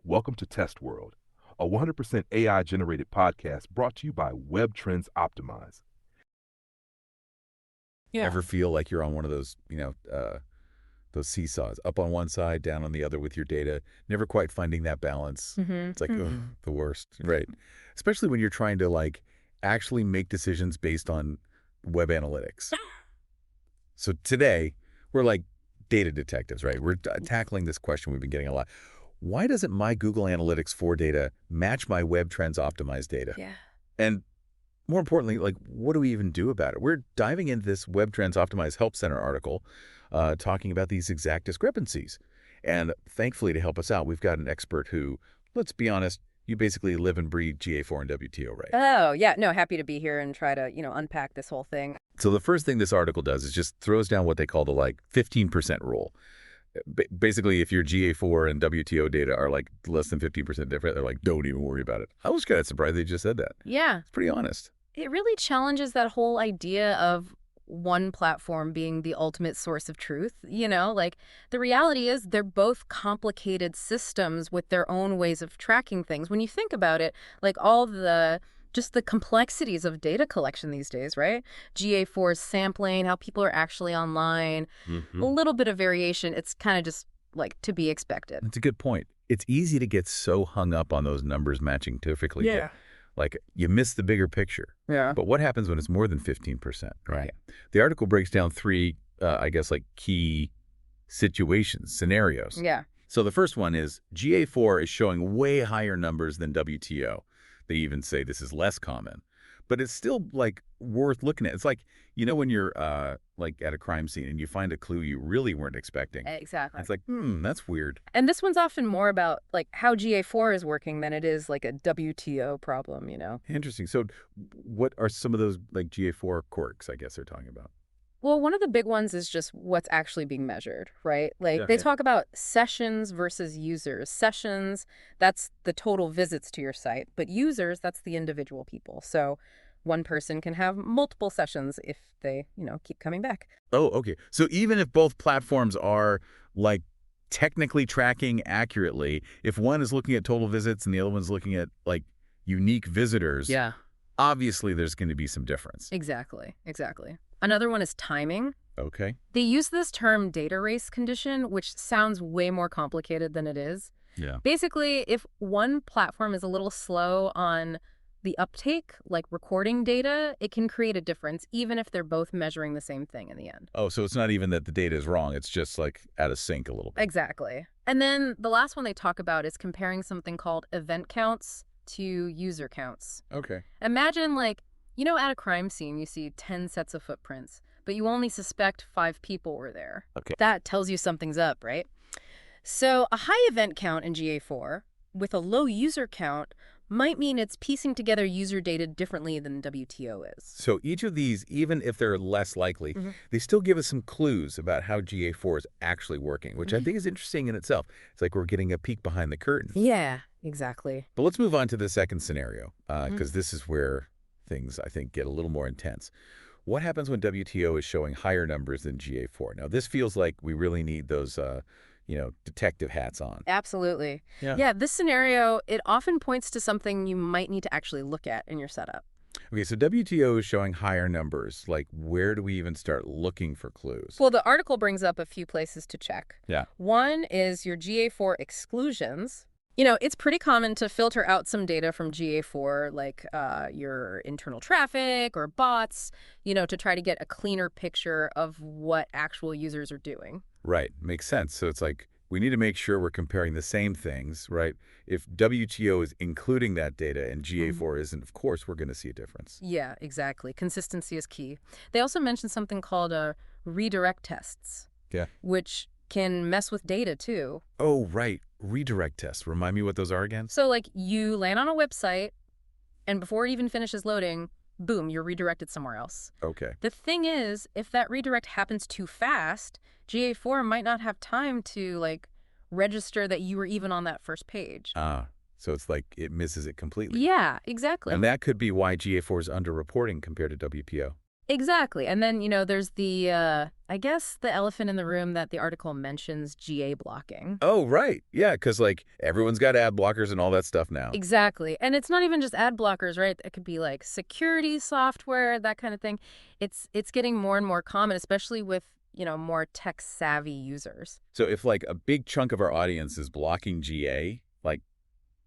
Welcome to Test World, a 100% AI-generated podcast brought to you by Webtrends Optimize. Yeah. Ever feel like you're on one of those, those seesaws, up on one side, down on the other with your data, never quite finding that balance? It's like, ugh, the worst, right? Especially when you're trying to, like, actually make decisions based on web analytics. So today, we're like data detectives, right? We're tackling this question we've been getting a lot. Why doesn't my Google Analytics 4 data match my Webtrends Optimize data? Yeah. And more importantly, like, what do we even do about it? We're diving into this Webtrends Optimize Help Center article talking about these exact discrepancies. And thankfully, to help us out, we've got an expert who, let's be honest, you basically live and breathe GA4 and WTO, right? Oh, yeah. No, happy to be here and try to, unpack this whole thing. So the first thing this article does is just throws down what they call the, like, 15% rule. Basically, if your GA4 and WTO data are like less than 15% different, they're like, don't even worry about it. I was kind of surprised they just said that. Yeah. It's pretty honest. It really challenges that whole idea of one platform being the ultimate source of truth. Like, the reality is they're both complicated systems with their own ways of tracking things. When you think about it, like just the complexities of data collection these days, right? GA4 sampling, how people are actually online, a little bit of variation. It's kind of just like to be expected. That's a good point. It's easy to get so hung up on those numbers matching perfectly. Yeah. Like, you miss the bigger picture. Yeah. But what happens when it's more than 15%, right? The article breaks down three, like key situations, scenarios. Yeah. So the first one is GA4 is showing way higher numbers than WTO. They even say this is less common, but it's still, like, worth looking at. It's like, when you're like at a crime scene and you find a clue you really weren't expecting. Exactly. It's like, that's weird. And this one's often more about like how GA4 is working than it is like a WTO problem, Interesting. So what are some of those, like, GA4 quirks, I guess they're talking about? Well, one of the big ones is just what's actually being measured, right? Like, they talk about sessions versus users. Sessions, that's the total visits to your site, but users, that's the individual people. So one person can have multiple sessions if they, keep coming back. Oh, okay. So even if both platforms are, like, technically tracking accurately, if one is looking at total visits and the other one's looking at, like, unique visitors, Yeah. obviously there's going to be some difference. Exactly. Another one is timing. Okay. They use this term data race condition, which sounds way more complicated than it is. Yeah. Basically, if one platform is a little slow on the uptake, like recording data, it can create a difference, even if they're both measuring the same thing in the end. Oh, so it's not even that the data is wrong. It's just, like, out of sync a little bit. Exactly. And then the last one they talk about is comparing something called event counts to user counts. Okay. Imagine, like, at a crime scene, you see 10 sets of footprints, but you only suspect 5 people were there. Okay. That tells you something's up, right? So a high event count in GA4 with a low user count might mean it's piecing together user data differently than WTO is. So each of these, even if they're less likely, they still give us some clues about how GA4 is actually working, which I think is interesting in itself. It's like we're getting a peek behind the curtain. Yeah, exactly. But let's move on to the second scenario, because this is where things, I think, get a little more intense. What happens when WTO is showing higher numbers than GA4? Now, this feels like we really need those, detective hats on. Absolutely. Yeah. Yeah, this scenario, it often points to something you might need to actually look at in your setup. Okay, so WTO is showing higher numbers. Like, where do we even start looking for clues? Well, the article brings up a few places to check. Yeah. One is your GA4 exclusions. It's pretty common to filter out some data from GA4, like your internal traffic or bots, to try to get a cleaner picture of what actual users are doing. Right. Makes sense. So it's like we need to make sure we're comparing the same things, right? If WTO is including that data and GA4 isn't, of course, we're going to see a difference. Yeah, exactly. Consistency is key. They also mentioned something called redirect tests. Yeah. Which can mess with data, too. Oh, right. Redirect tests. Remind me what those are again? So, like, you land on a website, and before it even finishes loading, boom, you're redirected somewhere else. Okay. The thing is, if that redirect happens too fast, GA4 might not have time to, like, register that you were even on that first page. So it's like it misses it completely. Yeah, exactly. And that could be why GA4 is underreporting compared to WPO. Exactly. And then, there's the I guess the elephant in the room that the article mentions GA blocking. Oh, right. Yeah, because like everyone's got ad blockers and all that stuff now. Exactly. And it's not even just ad blockers, right? It could be like security software, that kind of thing. It's getting more and more common, especially with, more tech-savvy users. So if like a big chunk of our audience is blocking GA, like,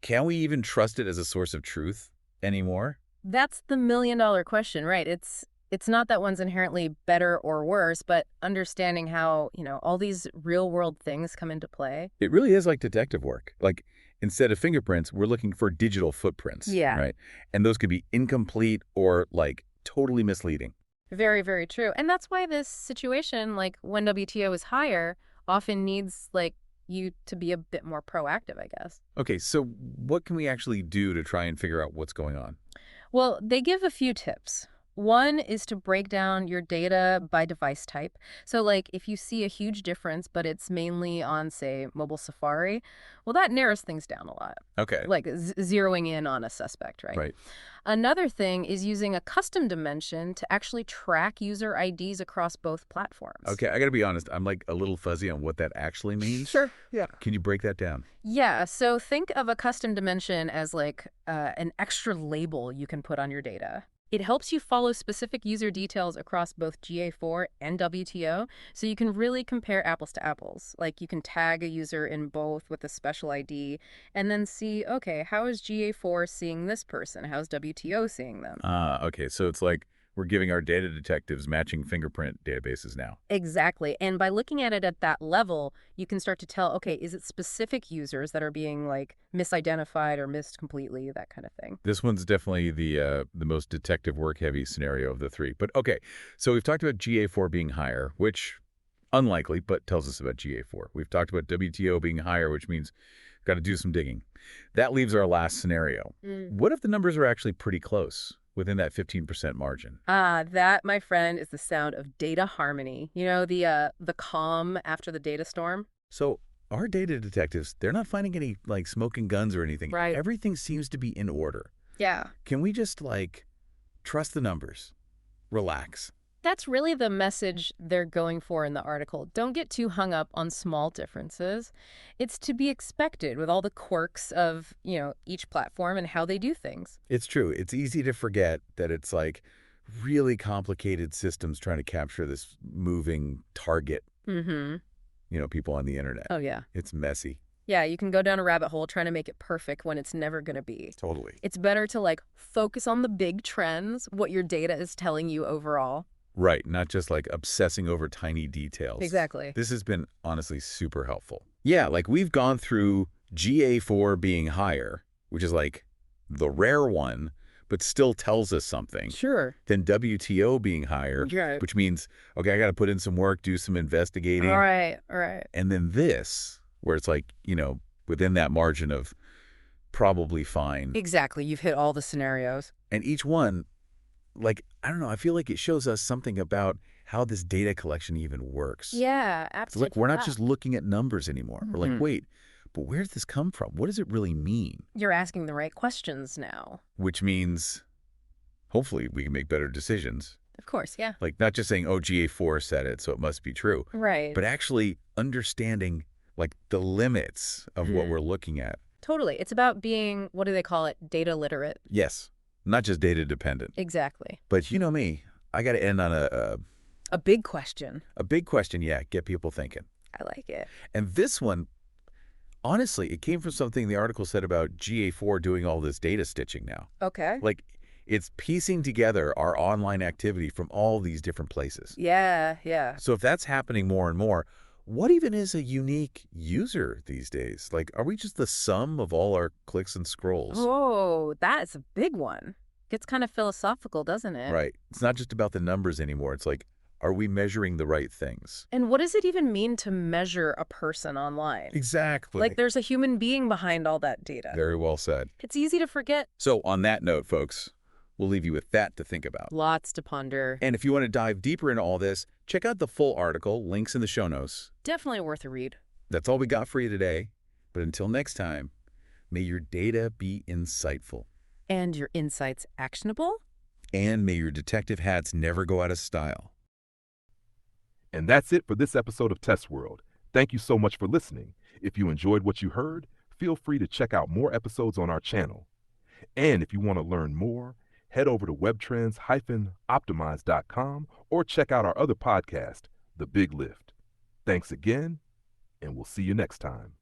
can we even trust it as a source of truth anymore? That's the million-dollar question, right? It's not that one's inherently better or worse, but understanding how, all these real-world things come into play. It really is like detective work. Like, instead of fingerprints, we're looking for digital footprints. Yeah. Right? And those could be incomplete or like totally misleading. Very, very true. And that's why this situation, like when WTO is higher, often needs like you to be a bit more proactive, I guess. Okay, so what can we actually do to try and figure out what's going on? Well, they give a few tips. One is to break down your data by device type. So like if you see a huge difference, but it's mainly on, say, mobile Safari, well, that narrows things down a lot. Okay. Like zeroing in on a suspect, right? Right. Another thing is using a custom dimension to actually track user IDs across both platforms. Okay, I got to be honest. I'm like a little fuzzy on what that actually means. Sure. Yeah. Can you break that down? Yeah, so think of a custom dimension as like an extra label you can put on your data. It helps you follow specific user details across both GA4 and WTO, so you can really compare apples to apples. Like you can tag a user in both with a special ID and then see, okay, how is GA4 seeing this person? How's WTO seeing them? Okay, so it's like we're giving our data detectives matching fingerprint databases now. Exactly. And by looking at it at that level, you can start to tell, okay, is it specific users that are being like misidentified or missed completely, that kind of thing. This one's definitely the most detective work heavy scenario of the three. But okay, so we've talked about GA4 being higher, which unlikely, but tells us about GA4. We've talked about WTO being higher, which means got to do some digging. That leaves our last scenario. What if the numbers are actually pretty close? Within that 15% margin. That, my friend, is the sound of data harmony. You know, the calm after the data storm? So our data detectives, they're not finding any, like, smoking guns or anything. Right. Everything seems to be in order. Yeah. Can we just, like, trust the numbers? Relax. That's really the message they're going for in the article. Don't get too hung up on small differences. It's to be expected with all the quirks of, each platform and how they do things. It's true. It's easy to forget that it's like really complicated systems trying to capture this moving target, people on the internet. Oh, yeah. It's messy. Yeah, you can go down a rabbit hole trying to make it perfect when it's never going to be. Totally. It's better to, focus on the big trends, what your data is telling you overall. Right, not just like obsessing over tiny details. Exactly. This has been honestly super helpful. Yeah, like we've gone through GA4 being higher, which is like the rare one, but still tells us something. Sure. Then WTO being higher, Right. which means, okay, I got to put in some work, do some investigating. All right. And then this, where it's like, within that margin of probably fine. Exactly. You've hit all the scenarios. And each one, I don't know, I feel like it shows us something about how this data collection even works. Yeah, So absolutely. look, we're not just looking at numbers anymore. We're like, wait, but where does this come from? What does it really mean? You're asking the right questions now. Which means, hopefully, we can make better decisions. Of course, yeah. Like, not just saying, oh, GA4 said it, so it must be true. Right. But actually understanding, the limits of what we're looking at. Totally. It's about being, what do they call it, data literate. Yes, not just data dependent. Exactly. But you know me, I got to end on A big question. a big question, get people thinking. I like it. And this one, honestly, it came from something the article said about GA4 doing all this data stitching now. Okay. It's piecing together our online activity from all these different places. Yeah. So if that's happening more and more, what even is a unique user these days? Are we just the sum of all our clicks and scrolls? Oh, that's a big one. Gets kind of philosophical, doesn't it? Right. It's not just about the numbers anymore. It's like, are we measuring the right things? And what does it even mean to measure a person online? Exactly. There's a human being behind all that data. Very well said. It's easy to forget. So on that note, folks, we'll leave you with that to think about. Lots to ponder. And if you want to dive deeper into all this, check out the full article, links in the show notes. Definitely worth a read. That's all we got for you today. But until next time, may your data be insightful. And your insights actionable? And may your detective hats never go out of style. And that's it for this episode of Test World. Thank you so much for listening. If you enjoyed what you heard, feel free to check out more episodes on our channel. And if you want to learn more, head over to webtrends-optimize.com or check out our other podcast, The Big Lift. Thanks again, and we'll see you next time.